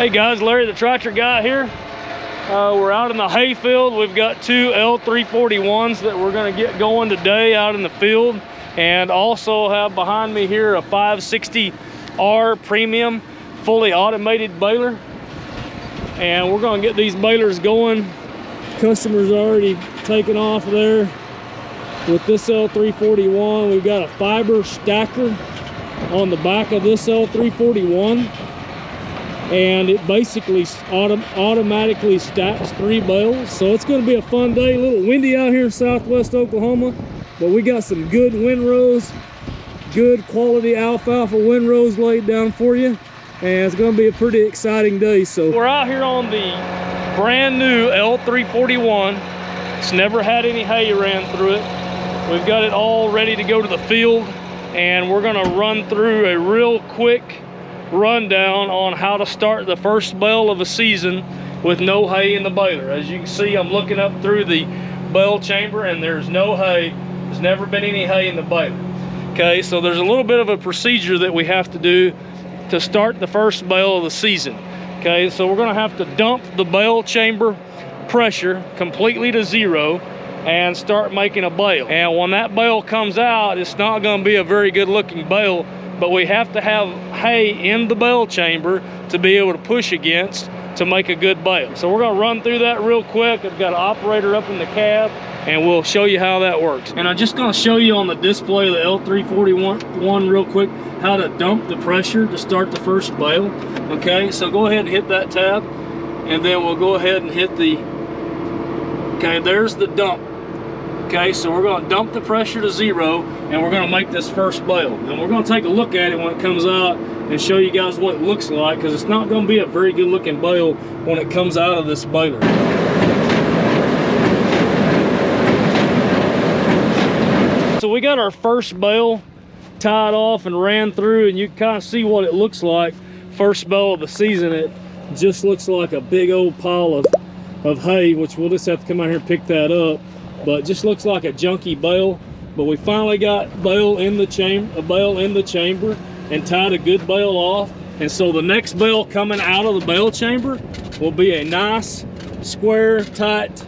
Hey guys, Larry the tractor guy here. We're out in the hay field. We've got two L341s that we're gonna get going today out in the field, and also have behind me here a 560R premium fully automated baler. And we're gonna get these balers going. Customers already taken off there with this L341. We've got a fiber stacker on the back of this L341, and it basically automatically stacks 3 bales. So it's going to be a fun day. A little windy out here in southwest Oklahoma, but we got some good windrows, good quality alfalfa windrows laid down for you, and it's going to be a pretty exciting day. So we're out here on the brand new L341. It's never had any hay ran through it. We've got it all ready to go to the field, and we're going to run through a real quick rundown on how to start the first bale of a season with no hay in the baler. As you can see, I'm looking up through the bale chamber and there's no hay. There's never been any hay in the baler. Okay, so there's a little bit of a procedure that we have to do to start the first bale of the season. Okay, so we're going to have to dump the bale chamber pressure completely to 0 and start making a bale. And when that bale comes out, it's not going to be a very good looking bale, but we have to have hay in the bale chamber to be able to push against to make a good bale. So we're going to run through that real quick. I've got an operator up in the cab, and we'll show you how that works. And I'm just going to show you on the display of the L341 real quick how to dump the pressure to start the first bale. Okay, so go ahead and hit that tab, and then we'll go ahead and hit the, okay, there's the dump. Okay, so we're going to dump the pressure to 0, and we're going to make this first bale. And we're going to take a look at it when it comes out and show you guys what it looks like, because it's not going to be a very good looking bale when it comes out of this baler. So we got our first bale tied off and ran through, and you can kind of see what it looks like. First bale of the season. It just looks like a big old pile of hay, which we'll just have to come out here and pick that up. But it just looks like a junky bale. But we finally got bale in the chamber and tied a good bale off. And so the next bale coming out of the bale chamber will be a nice square tight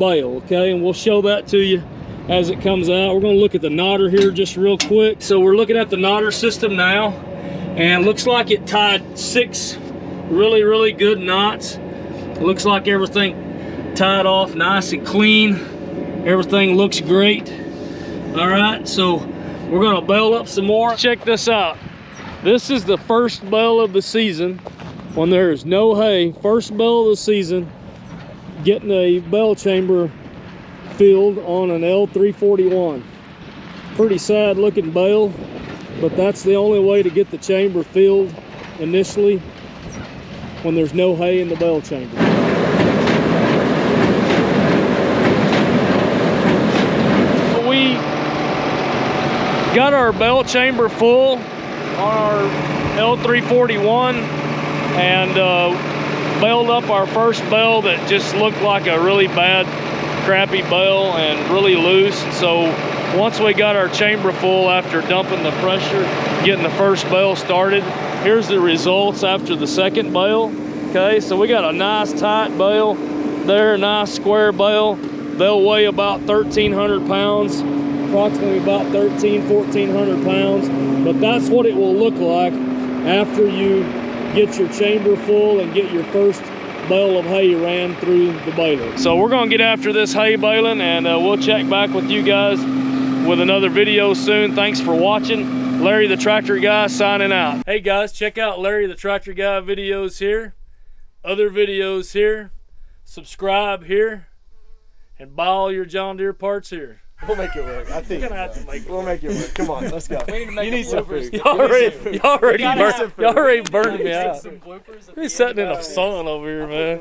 bale. Okay, and we'll show that to you as it comes out. We're going to look at the knotter here just real quick. So we're looking at the knotter system now, and it looks like it tied 6 really good knots. It looks like everything tied off nice and clean. Everything looks great. All right, so we're gonna bale up some more. Check this out. This is the first bale of the season when there is no hay. First bale of the season, getting a bale chamber filled on an L341. Pretty sad looking bale, but that's the only way to get the chamber filled initially when there's no hay in the bale chamber. We got our bale chamber full on our L341 and baled up our first bale that just looked like a really bad, crappy bale and really loose. So once we got our chamber full after dumping the pressure, getting the first bale started, here's the results after the second bale. Okay, so we got a nice tight bale there, nice square bale. They'll weigh about 1,300 pounds, approximately about 1,400 pounds. But that's what it will look like after you get your chamber full and get your first bale of hay ran through the baler. So we're gonna get after this hay baling, and we'll check back with you guys with another video soon. Thanks for watching. Larry the Tractor Guy signing out. Hey guys, check out Larry the Tractor Guy videos here, other videos here, subscribe here, and buy all your John Deere parts here. We'll make it work. I think we're gonna have to make it. We'll make it work. Come on, let's go. We need to make you need some food. Y'all already burned me out. some bloopers. We're sitting in the sun over here, man.